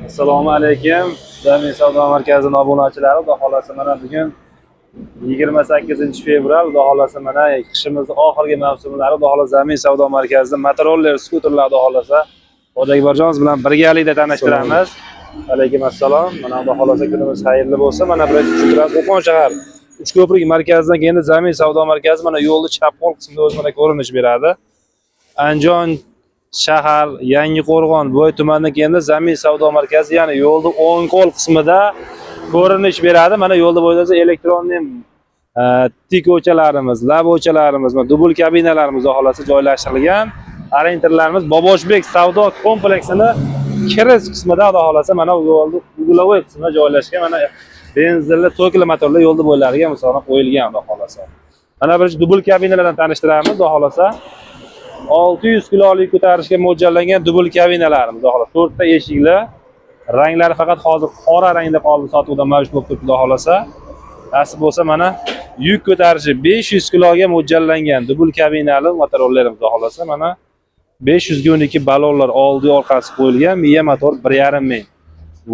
Assalomu alaykum. Zamin savdo markazining obunachilari, xudo xolasa mana bugun 28 fevral, xudo xolasa mana qishimizning oxirgi mavsumlari, xudo xolasa Zamin savdo markazida Motoroller skuterlar, xudo xolasa Odakbarjonimiz bilan birgalikda tanishtiramiz. Alaykum assalom. Mana xudo xolasa kunimiz xayrli bo'lsin. Mana birinchi uchrashuv Qo'qon shahar Uchko'prik markazidan keyin Zamin savdo markazi mana yo'lning chap qo'l qismida o'z mana ko'rinish beradi. Andijon shahar Yangiqo'rg'on Bo'y tumanidan keyin Zamin savdo markazi, ya'ni yo'lning o'ng qo'l qismida ko'rinish beradi. Mana yo'lda bo'yida elektronli tik o'chalarimiz, lab o'chalarimiz, dubl kabinalarimiz xohlasa joylashtirilgan. Orientirlarimiz Boboshbek savdo kompleksini kirish qismida xohlasa mana yo'lning uglovoy qismida joylashgan. Mana benzinli tokli motorli yo'lda bo'ylariga misolni qo'yilgan xohlasa. Mana birinchi dubl kabinalardan tanishtiramiz xohlasa. 600 kilolik ko'tarishga mo'ljallangan dubl kabinalarimiz xohlasa 4 ta eshikli, ranglari faqat hozir qora rangda qoldi, sotuvda mavjud bo'lib turibdi xohlasa. Nasib bo'lsa mana yuk ko'tarishi 500 kiloga mo'ljallangan dubl kabinali motorollerimiz xohlasa mana 500 ga 12 ballonlar oldi orqasi qo'yilgan, miya motor 1.5 ming.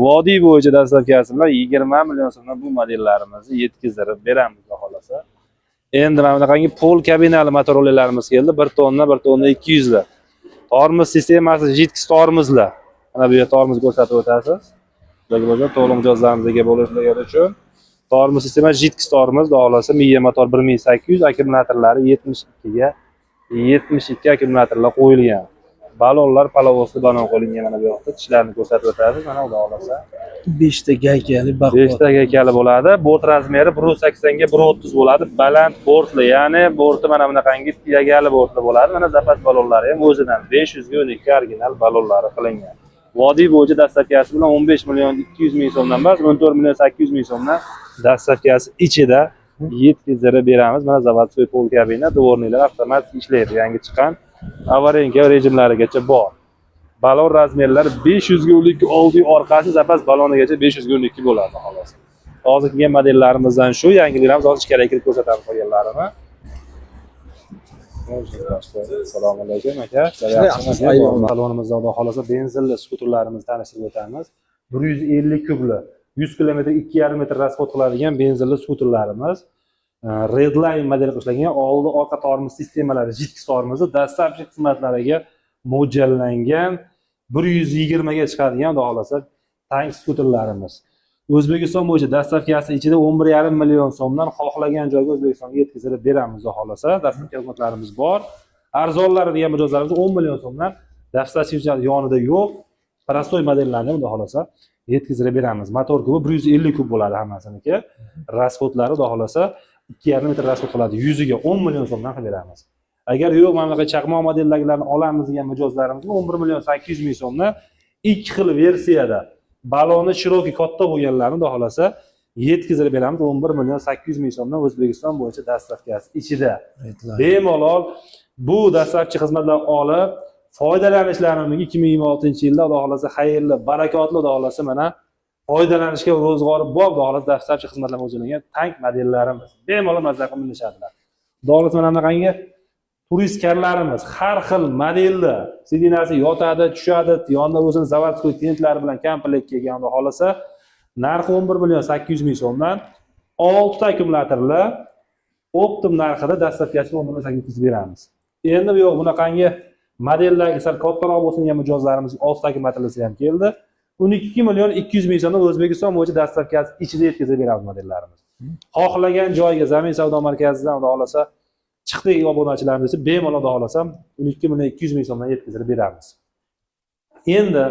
Vodiy bo'yicha dastlabkasi bilan 20 million so'mdan bu modellarimizni yetkazib beramiz xohlasa. Endi mana bunaqangi pol kabinali motorollerlarimiz keldi. 1 tonna 200 lar. Tormoz sistemasi JITX tormozlar. Mana bu yerda tormoz ko'rsatib o'tasiz. Bularga bo'lsa to'liq mijozlarimizga ega bo'lishlari uchun tormoz sistemasi JITX tormoz, xohlasa miya motor 1800, akkumulyatorlari 72 akkumulyatorlar qo'yilgan. Ballonlar palovosli banan qo'yilgan. Mana bu yoqda tishlarni ko'rsatib o'tasiz. Mana xudo xolasa 5 ta gaykali baquvvat. 5 ta gaykali bo'ladi. Bort razmeri 1.80 ga 1.30 bo'ladi. Baland bortli, ya'ni borti mana bunaqangi yagali bortli bo'ladi. Mana zapas ballonlari ham o'zidan 500 ga 12 original ballonlari qilingan. Vodiy bo'yicha dastlabkasi bilan 15 million 200 ming so'mdan emas, 14 million 800 ming so'mdan dastlabkasi ichida yetkazib beramiz. Mana zavodskoy pol kabina, dvorniklar avtomatik ishlaydi. Yangi chiqqan avarinka rejimlarigacha bor. Ballon razmerlari 500 ga 12 oldi orqasi zapas ballonigacha 500 ga 12 bo'ladi xolos. Hozir kelgan modellarimizdan shu, yangiliklarimiz hozir ichkariga kirib ko'rsatamiz qolganlarini. Assalomu alaykum aka. Salonimizda xudo xolasa benzinli skuterlarimizni tanishtirib o'tamiz. 150 kubli 100 km 2,5 metr rasxod qiladigan benzinli skuterlarimiz. Redline model ishlangan, oldi orqa tormoz sistemalari JITX tormozi dastlabki xizmatlariga mo'ljallangan 120 ga chiqadigan xudo xolasa tank skuterlarimiz. O'zbekiston bo'yicha dastlabkasi ichida 11,5 million so'mdan xohlagan joyga O'zbekistonga yetkazib beramiz xudo xolasa. Dastlabki xizmatlarimiz bor. Arzonlari degan mijozlarimiz 10 million so'mdan dastlabki yonida yo'q, prostoy modellarni xudo xolasa yetkazib beramiz. Motor kubi 150 kub bo'ladi hammasiniki. Rasxodlari xudo xolasa 2,5 metr rasxod qiladi. Yuziga 10 million so'mdan qilib beramiz. Agar yo'q, mana bunaqa chaqmoq modellarni olamiz degan mijozlarimizga 11 million 800 ming so'mdan ikki xil versiyada balloni shiroki katta bo'lganlarini xudo xolasa yetkazib beramiz. 11 million 800 ming so'mdan O'zbekiston bo'yicha dastlabkasi ichida. Bemalol bu dastlabki xizmatlarni olib foydalanishlarini 2026-yilda xudo xolasa xayrli, barakotli xudo xolasa mana foydalanishga ro'zg'ori bor xudo xolasa dastlabki xizmatlar mo'ljallangan tank modellarimiz. Bemalol mazza qilib minishadilar. Xudo xolasa mana bunaqangi turist karlarimiz har xil modelda sidinasi yotadi, tushadi, yonida o'zini zavodskoy tentlari bilan komplekt kelgan xudo xolasa narxi 11 million 800 ming so'mdan 6 ta akkumulyatorli optim narxida dastlabkasi 10 million 800 beramiz. Endi bu yo'q, bunaqangi modeldagi sal kattaroq bo'lsin degan mijozlarimiz 6 ta akkumulyatorlisi ham keldi. 12 million 200 ming so'mdan O'zbekiston bo'yicha dastlabkasi ichida yetkazib beramiz modellarimiz. Xohlagan joyga Zamin savdo markazidan xudo xolasa chiqdik obunachilarimiz esa bemalol xudo xolasa 12 million 200 ming so'mdan yetkazib beramiz. Endi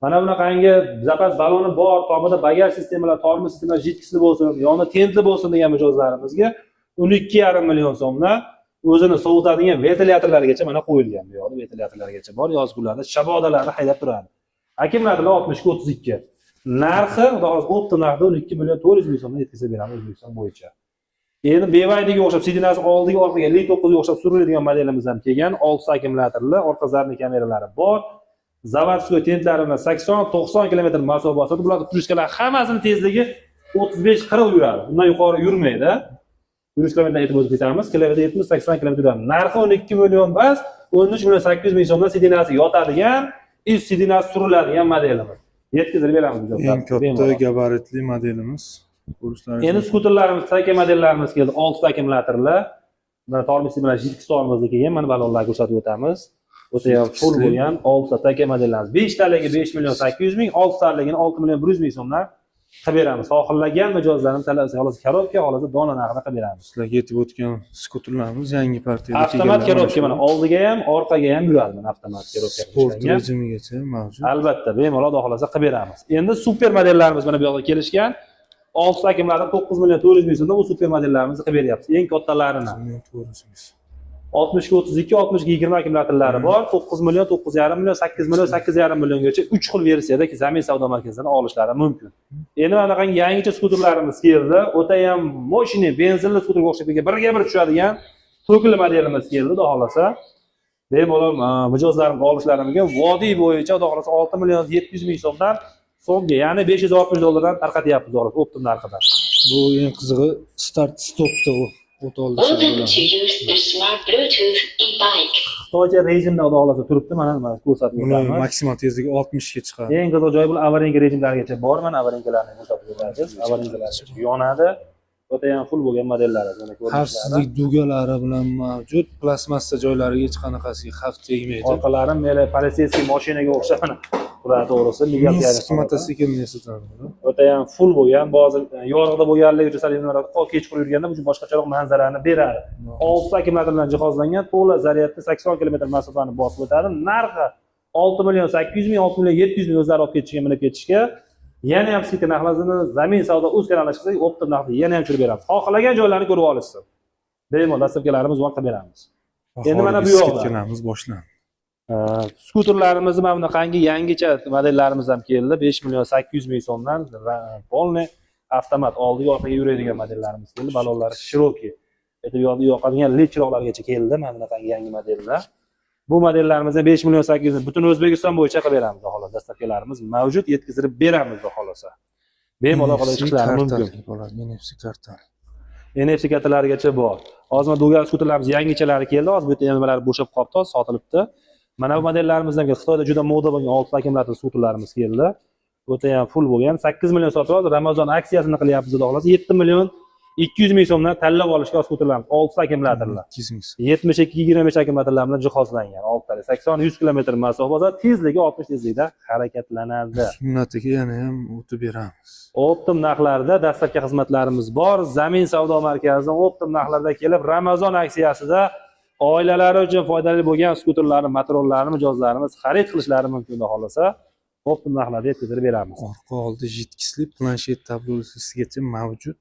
mana bunaqangi zapas balloni bor, tomida bagaj sistemalar, tormoz sistemalar JITXli bo'lsin, yonida tentli bo'lsin degan mijozlarimizga 12,5 million so'mdan o'zini sovutadigan ventilyatorlargacha mana qo'yilgan. Bu yoqda ventilyatorlargacha bor, yoz kunlarda shabodalarni haydab turadi. Akkumulyatorlar 60 ga 32. Narxi xudo xolasa optim narxida 12 million 400 ming so'mdan yetkazib beramiz O'zbekiston bo'yicha. Endi BYDga o'xshab sidinasi oldiga orqaga L9 ga o'xshab suriladigan modelimiz ham kelgan. 6 akkumulyatorli, orqa zarni kameralari bor. Zavodskoy tentlari bilan 80-90 km masofasida bularning turishkalar hammasini tezligi 35-40 yuradi. Bundan yuqori yurmaydi. Yurish kilometrdan aytib o'tib ketamiz. Kilometrda 70-80 km yuradi. Narxi 12 million emas, 13 million 800 ming so'mdan sidinasi yotadigan, sidinasi suriladigan modelimiz. yetkazib beramiz Eng katta gabaritli modelimiz. Ko'rishlaringiz endi skuterlarimiz taka modellarimiz keldi 6 ta akkumulyatorli. Mana tormoz bilan jiddiy tormozni kelgan mana balonlarni ko'rsatib o'tamiz. O'ta ham full bo'lgan 6 ta taka modellarimiz. 5 taligi 5 million 800 ming, 6 taligini 6 million 100 ming so'mdan qilib beramiz. Sohillagan mijozlarni talabsiz xolos korobka, xolos dona narxida qilib beramiz. sizlarga yetib o'tgan skuterlarimiz yangi partiyada Avtomat korobka mana oldiga ham, orqaga ham yuradi mana avtomat korobka. sport rejimigacha mavjud. Albatta, bemalol xudo xolasa qilib beramiz. Endi super modellarimiz mana bu yoqqa kelishgan. 6 ta akkumulyator 9 million 400 ming so'mda bu super modellarimizni qilib beryapmiz. Eng kattalarini. 60 ga 32, 60 ga 20 akkumulyatorlari bor. 9 million, 9,5 million, 8 million, 8,5 milliongacha 3 xil versiyada Zamin savdo markazidan olishlari mumkin. Endi mana bunaqangi yangicha skuterlarimiz keldi. O'ta ham moshina, benzinli skuterga o'xshab birga bir tushadigan to'kli modelimiz keldi, xudo xolasa. Bemalol mijozlarimiz olishlari mumkin. Vodiy bo'yicha xudo xolasa 6 million 700 ming so'mdan so'mga, ya'ni 560 dollardan tarqatyapmiz xolos optim narxida. Bu eng qizig'i start stopda u. O't oldishi bilan. Xitoycha rejimda xudo xolasa turibdi, mana ko'rsatib Buni o'tamiz. maksimal tezligi 60 ga chiqadi. Eng go'zal joyi bu avarinka rejimlarigacha bor, mana avarinkalarni ko'rsatib o'tamiz. Avarinkalar yonadi. O'ta ham full bo'lgan modellari mana ko'rishlari. Xavfsizlik dugalari bilan mavjud. Plastmassa joylariga hech qanaqasiga xavf tegmaydi. Orqalari meli politseyskiy mashinaga o'xshab mana turadi to'g'risi. Minsk mototsiklni eslatadi. O'ta ham full bo'lgan, ba'zi yorug'da bo'lganligi uchun salinaraq kechqurun yurganda bu boshqacharoq manzarani beradi. 6 ta akkumulyator bilan jihozlangan, to'la zaryadda 80 kilometr masofani bosib o'tadi. Narxi 6 million 800 ming, 6 million 700 ming o'zlari olib ketishga, minib ketishga. Yana ham skidka narxlarini Zamin savdo o'z kanalida chiqsak, optim narxda yana ham tushirib beramiz. Xohlagan joylarni ko'rib olishsin. Bemalol dastavkalarimiz bor qilib beramiz. Endi mana bu yoqda skidkalarimiz boshlandi. skuterlarimizni mana bunaqangi yangicha modellarimiz ham keldi. 5 million 800 ming so'mdan polni avtomat oldiga orqaga yuradigan modellarimiz keldi. Balonlari shiroki. Aytib yoqadigan led chiroqlargacha keldi mana bunaqangi yangi modellar. Bu modellarimizni 5 million 800 ming butun O'zbekiston bo'yicha qilib beramiz, xolos. Dastavkalarimiz mavjud, yetkazib beramiz, xolosa. Bemalol qilib chiqishlari mumkin. NFC kartali. NFC kartalarigacha bor. Hozir mana Do'gal skuterlarimiz yangichalari keldi. Hozir bu yerda nimalar bo'shab qolibdi, sotilibdi. Mana bu modellarimizdan keyin Xitoyda juda moda bo'lgan 6 ta akkumulyator skuterlarimiz keldi. O'ta ham full bo'lgan. 8 million sotyapmiz. Ramazon aksiyasini qilyapmiz, xudo xolasa. 7 million 200 ming so'mdan tanlab olishga skuterlarimiz 6 ta akkumulyatorlar. 72-25 akkumulyatorlar bilan jihozlangan. 6 talik 80-100 km masofada tezligi 60 tezlikda harakatlanadi. Sunnatiga yana ham o'tib beramiz. Optim narxlarda dastlabki xizmatlarimiz bor. Zamin savdo markazidan optim narxlarda kelib, Ramazon aksiyasida oilalari uchun foydali bo'lgan skuterlarni, motorlarni, mijozlarimiz xarid qilishlari mumkin, xolasa. Optim narxlarda yetkazib beramiz. Orqa oldi jitkisli planshet tablosigacha mavjud.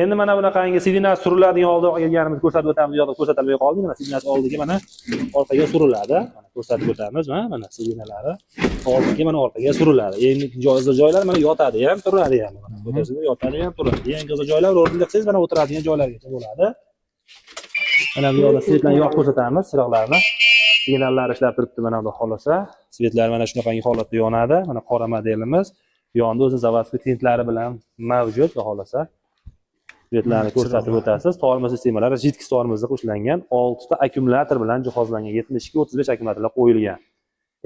Endi mana bunaqangi sidinasi suriladigan oldiga kelganimizni ko'rsatib o'tamiz. Bu yoqda ko'rsatilmay qoldi. Mana sidinasi oldiga mana orqaga suriladi. Mana ko'rsatib o'tamiz. Mana sidinalari oldiga mana orqaga suriladi. Eng joylar mana yotadi ham, turadi ham. Mana ko'tarsizlar yotadi ham, turadi. Eng go'zal joylar o'rnida qilsangiz mana o'tiradigan joylargacha bo'ladi. Mana bu yoqda svetlarni yoqib ko'rsatamiz, chiroqlarni. Signallar ishlab turibdi mana bu xolosa. Svetlar mana shunaqangi holatda yonadi. Mana qora modelimiz. Yonida o'zi zavodskiy tintlari bilan mavjud, xolosa. Svetlarni ko'rsatib o'tasiz. Tormoz sistemalari jiddiy tormozga qo'shilgan 6 ta akkumulyator bilan jihozlangan. 72-35 akkumulyatorlar qo'yilgan.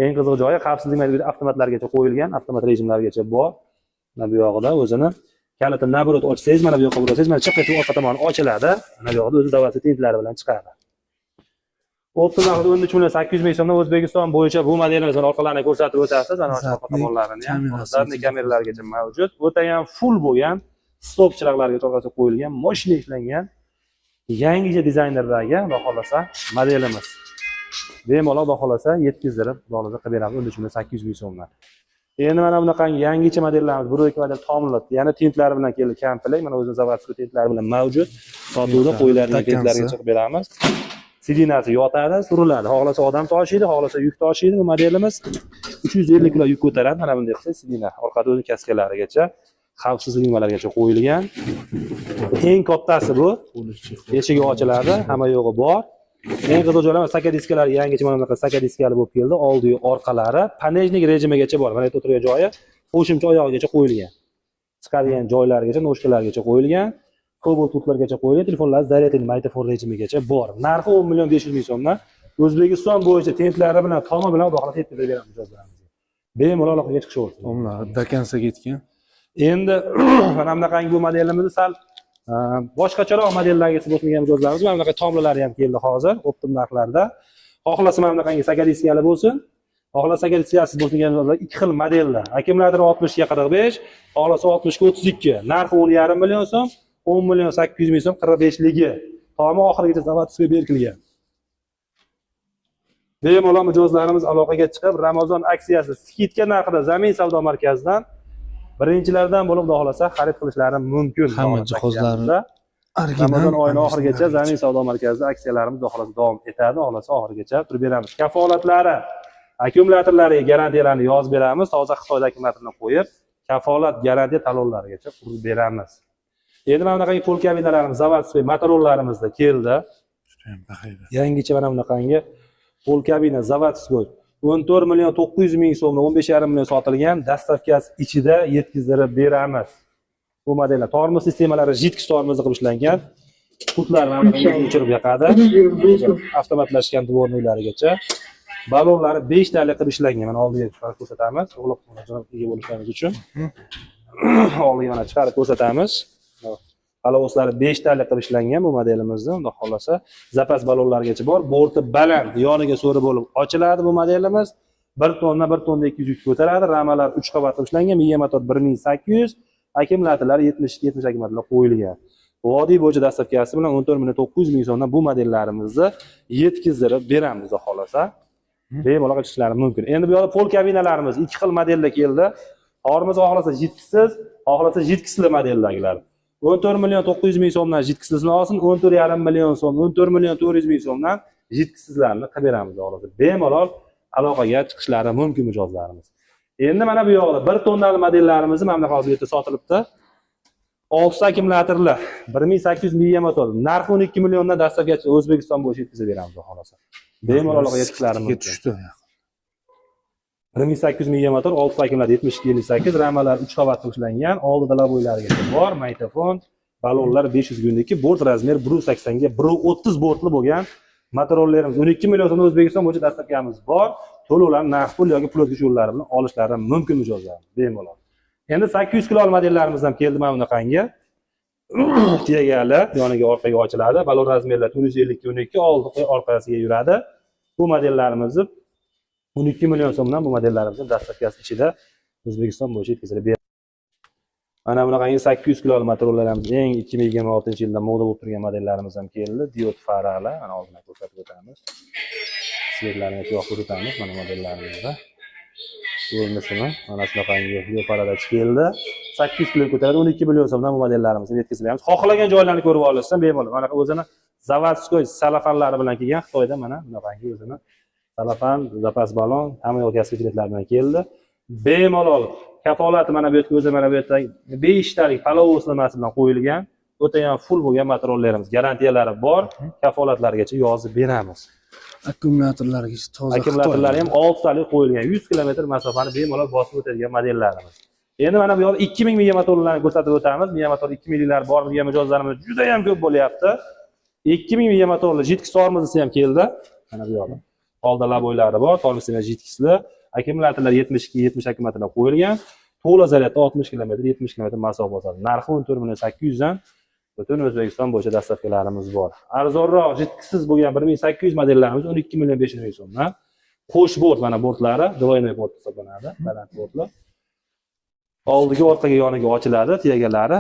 Eng qiziq joyi xavfsizlik modelida avtomatlargacha qo'yilgan, avtomat rejimlarigacha bor. Mana bu yoqda o'zini kalitini nabrot ochsangiz, mana bu yoqqa ursangiz, mana chiqib orqa tomoni ochiladi. Mana bu yoqda o'zi zavodskiy tintlari bilan chiqadi. Optim narxi 13 million 800 ming so'mdan O'zbekiston bo'yicha bu modelimizni orqalarini ko'rsatib o'tasiz. Mana orqa tomonlarini ham, zadniy kameralargacha mavjud. O'ta ham full bo'lgan, stop chiroqlarga orqasiga qo'yilgan, mashina ishlangan, yangicha dizaynerdagi, xudo xolasa, modelimiz. Bemalol xudo xolasa yetkazib, xudo qilib beramiz 13 million 800 ming so'mdan. Endi mana bunaqangi yangicha modellarimiz, bu yo'q model tomlab, ya'ni tintlari bilan keldi, komplekt, mana o'zining zavodskiy tintlari bilan mavjud. Sotuvda qo'yiladigan tintlarga chiqib beramiz. Sidinasi yotadi, suriladi. Xohlasa odam tashiydi, xohlasa yuk tashiydi. Bu modelimiz 350 kg yuk ko'taradi. Mana bunday qilsa sidina orqada o'zi kaskalarigacha, xavfsizlik nimalargacha qo'yilgan. Eng kattasi bu. Eshigi ochiladi, hamma yo'g'i bor. Eng qiziq joylari saka diskalari yangicha mana bunaqa saka diskali bo'lib keldi. Oldi orqalari panejnik rejimigacha bor. Mana bu o'tirgan joyi qo'shimcha oyog'igacha qo'yilgan. Chiqadigan joylargacha, noshkalargacha qo'yilgan. Cobalt tutlargacha qo'yilgan, telefonlar zaryadli magnitofon rejimigacha bor. Narxi 10 million 500 ming so'mdan O'zbekiston bo'yicha tentlari bilan, tomi bilan xudo xolasa yetkazib beramiz mijozlarimizga. bemalol aloqaga chiqishaversin. Tomlari dakansaga ketgan. Endi mana bunaqangi bu modelimizni sal boshqacharoq modellarga bo'lgan mijozlarimiz mana bunaqa tomlilari ham keldi hozir optim narxlarda. Xohlasa mana bunaqangi sakadiskali bo'lsin, xohlasa sakadiskasiz bo'lgan mijozlar ikki xil modellar. Akkumulyatori 60 ga 45, xohlasa 60 ga 32. Narxi 10,5 million so'm, 10 million 800 ming so'm 45ligi. Tomi oxirigacha zavodskiy berkilgan. Bemalol mijozlarimiz aloqaga chiqib, Ramazon aksiyasi skidka narxida Zamin savdo markazidan birinchilardan bo'lib xudo xolasa xarid qilishlari mumkin. Hamma jihozlarni Ramazon oyining oxirigacha Zamin savdo markazida aksiyalarimiz xudo xolasa davom etadi. Xolasa oxirigacha turib beramiz. Kafolatlari, akkumulyatorlariga garantiyalarni yozib beramiz. Toza Xitoyda akkumulyatorni qo'yib, kafolat garantiya talonlarigacha qurib beramiz. Endi mana bunaqangi pol kabinalarimiz, zavodskiy Motorolarimizda keldi. Yangicha mana bunaqangi pol kabina zavodskiy 14 million 900 ming so'mni 15,5 million sotilgan, dastavkasi ichida yetkazib beramiz. Bu modellar tormoz sistemalari Jitkis tormozi qilib ishlangan. Putlar mana bunday o'chirib yoqadi. Avtomatlashgan dvorniylarigacha. Balonlari 5 talik qilib ishlangan. Mana oldiga chiqarib ko'rsatamiz. To'liq ega bo'lishingiz uchun. Oldiga mana chiqarib ko'rsatamiz. Palovozlari 5 talik qilib ishlangan bu modelimizda. Unda xolasa zapas balonlargacha bor. Borti baland, yoniga so'ri bo'lib ochiladi bu modelimiz. 1 tonna 1 tonna 200 yuk ko'taradi. Ramalar 3 qavat qilib ishlangan. Miya motor 1800, akkumulyatorlar 70 akkumulyatorlar qo'yilgan. Vodiy bo'yicha dastavkasi bilan 14 million 900 ming so'mdan bu modellarimizni yetkazib beramiz xolasa. Bemalol chiqishlari mumkin. Endi bu yoqda pol kabinalarimiz 2 xil modelda keldi. Horimiz xohlasa jitkisiz, xohlasa jitkisli modeldagilar. 14 million 900 ming so'mdan jitkisizini olsin, 14,5 million so'm, 14 million 400 ming so'mdan jitkisizlarni qilib beramiz xohlasa. Bemalol aloqaga chiqishlari mumkin mijozlarimiz. Endi mana bu yoqda 1 tonnali modellarimizni mana bu yerda sotilibdi. 6 akkumulyatorli 1800 miya motor. Narxi 12 milliondan dastavkachi O'zbekiston bo'yicha yetkazib beramiz xohlasa. Bemalol aloqaga chiqishlari mumkin. 1800 miya motor, 6 akkumulyator 7258, ramalar 3 qavat ishlangan, oldida laboylarigacha bor, mikrofon, balonlar 500 gundiki, bort razmeri 180 ga 130 bortli bo'lgan Motorollerimiz 12 million so'm O'zbekiston bo'yicha dastavkamiz bor. To'lovlarni naqd pul yoki pulotgich yo'llari bilan olishlari mumkin mijozlar. Bemalol. Endi 800 kilo modellarimiz ham keldi mana bunaqangi. Tegali, yoniga orqaga ochiladi. Balon razmerlar 450 12, oldi orqasiga yuradi. Bu modellarimizni 12 million so'mdan bu modellarimizni dastavkasi ichida O'zbekiston bo'yicha yetkazilib beradi. Mana bunaqangi 800 kilo motorlarimiz eng 2026-yilda moda bo'lib turgan modellarimiz ham keldi. Diod farali, mana oldindan ko'rsatib o'tamiz. Svetlarni yo'q o'tamiz mana modellarimizda. Ko'rinisimi mana shunaqangi diod farali keldi. 800 kilo ko'taradi, 12 million so'mdan bu modellarimizni yetkazib beramiz. Xohlagan joylarni ko'rib olasiz, bemalol. Mana o'zini zavodskoy salafanlari bilan kelgan Xitoyda mana bunaqangi o'zini salafan, zapas balon, hamma yoq gaskichliklar bilan keldi. Bemalol kafolati mana bu yerga o'zi mana bu yerda 5 talik palovos nimasi bilan qo'yilgan. O'ta ham full bo'lgan motorollerimiz, garantiyalari bor, kafolatlargacha yozib beramiz. Akkumulyatorlargacha toza. Akkumulyatorlari ham 6 talik qo'yilgan, 100 kilometr masofani bemalol bosib o'tadigan modellarimiz. Endi mana bu yoqda 2000 miya motorlarni ko'rsatib o'tamiz. Miya motor 2000 lar bor degan mijozlarimiz juda ham ko'p bo'lyapti. 2000 miya motorli Jitkis tormozi ham keldi. Mana bu yoqda. Oldin laboylari bor, tormozi Jitkisli. Akkumulyatorlar 72-70 akkumulyatorlar qo'yilgan. To'la zaryadda 60 km, 70 km masofa bosadi. Narxi 14 million 800 dan butun O'zbekiston bo'yicha dastavkalarimiz bor. Arzonroq Jitkisiz bo'lgan 1800 modellarimiz 12 million 500 ming so'mdan. Qo'sh bort mana bortlari, двойной bort hisoblanadi, baland bortlar. Oldiga, orqaga, yoniga ochiladi, tegalari.